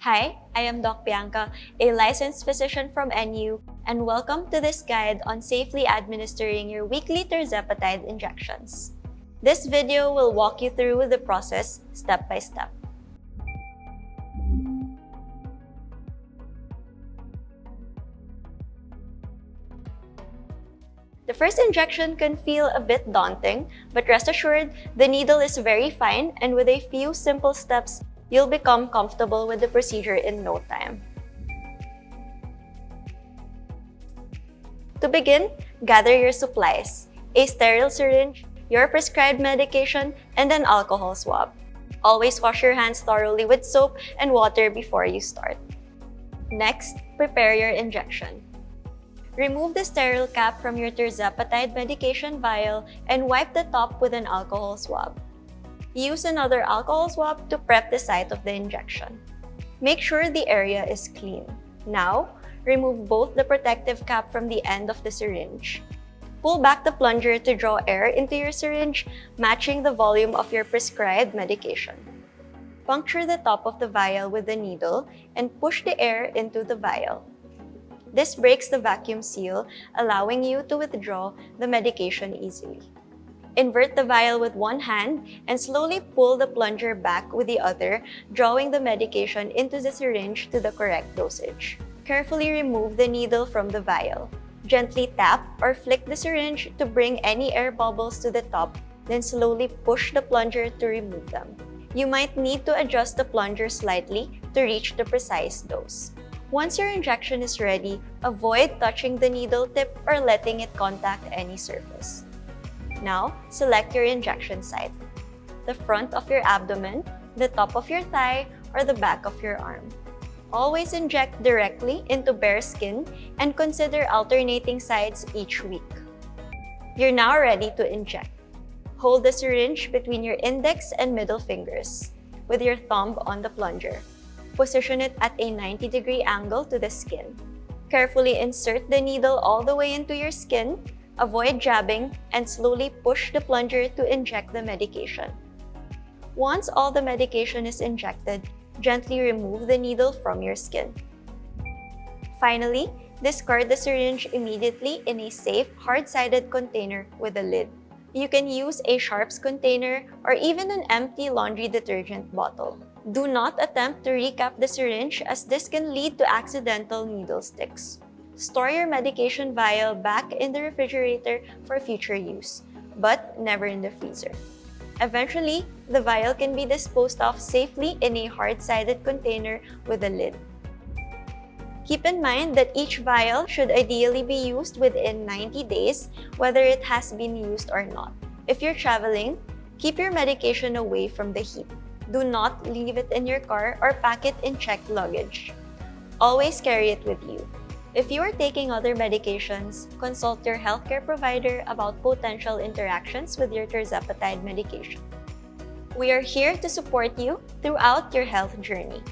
Hi, I am Doc Bianca, a licensed physician from NU, and welcome to this guide on safely administering your weekly Tirzepatide injections. This video will walk you through the process step by step. The first injection can feel a bit daunting, but rest assured, the needle is very fine, and with a few simple steps, you'll become comfortable with the procedure in no time. To begin, gather your supplies: a sterile syringe, your prescribed medication, and an alcohol swab. Always wash your hands thoroughly with soap and water before you start. Next, prepare your injection. Remove the sterile cap from your Tirzepatide medication vial and wipe the top with an alcohol swab. Use another alcohol swab to prep the site of the injection. Make sure the area is clean. Now, remove both the protective cap from the end of the syringe. Pull back the plunger to draw air into your syringe, matching the volume of your prescribed medication. Puncture the top of the vial with the needle and push the air into the vial. This breaks the vacuum seal, allowing you to withdraw the medication easily. Invert the vial with one hand and slowly pull the plunger back with the other, drawing the medication into the syringe to the correct dosage. Carefully remove the needle from the vial. Gently tap or flick the syringe to bring any air bubbles to the top, then slowly push the plunger to remove them. You might need to adjust the plunger slightly to reach the precise dose. Once your injection is ready, avoid touching the needle tip or letting it contact any surface. Now, select your injection site: the front of your abdomen, the top of your thigh, or the back of your arm. Always inject directly into bare skin and consider alternating sites each week. You're now ready to inject. Hold the syringe between your index and middle fingers, with your thumb on the plunger. Position it at a 90-degree angle to the skin. Carefully insert the needle all the way into your skin. Avoid jabbing and slowly push the plunger to inject the medication. Once all the medication is injected, gently remove the needle from your skin. Finally, discard the syringe immediately in a safe, hard-sided container with a lid. You can use a sharps container or even an empty laundry detergent bottle. Do not attempt to recap the syringe, as this can lead to accidental needle sticks. Store your medication vial back in the refrigerator for future use, but never in the freezer. Eventually, the vial can be disposed of safely in a hard-sided container with a lid. Keep in mind that each vial should ideally be used within 90 days, whether it has been used or not. If you're traveling, keep your medication away from the heat. Do not leave it in your car or pack it in checked luggage. Always carry it with you. If you are taking other medications, consult your healthcare provider about potential interactions with your Tirzepatide medication. We are here to support you throughout your health journey.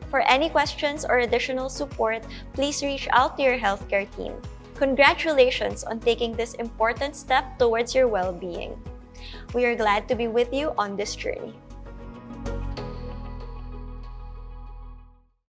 For any questions or additional support, please reach out to your healthcare team. Congratulations on taking this important step towards your well-being. We are glad to be with you on this journey.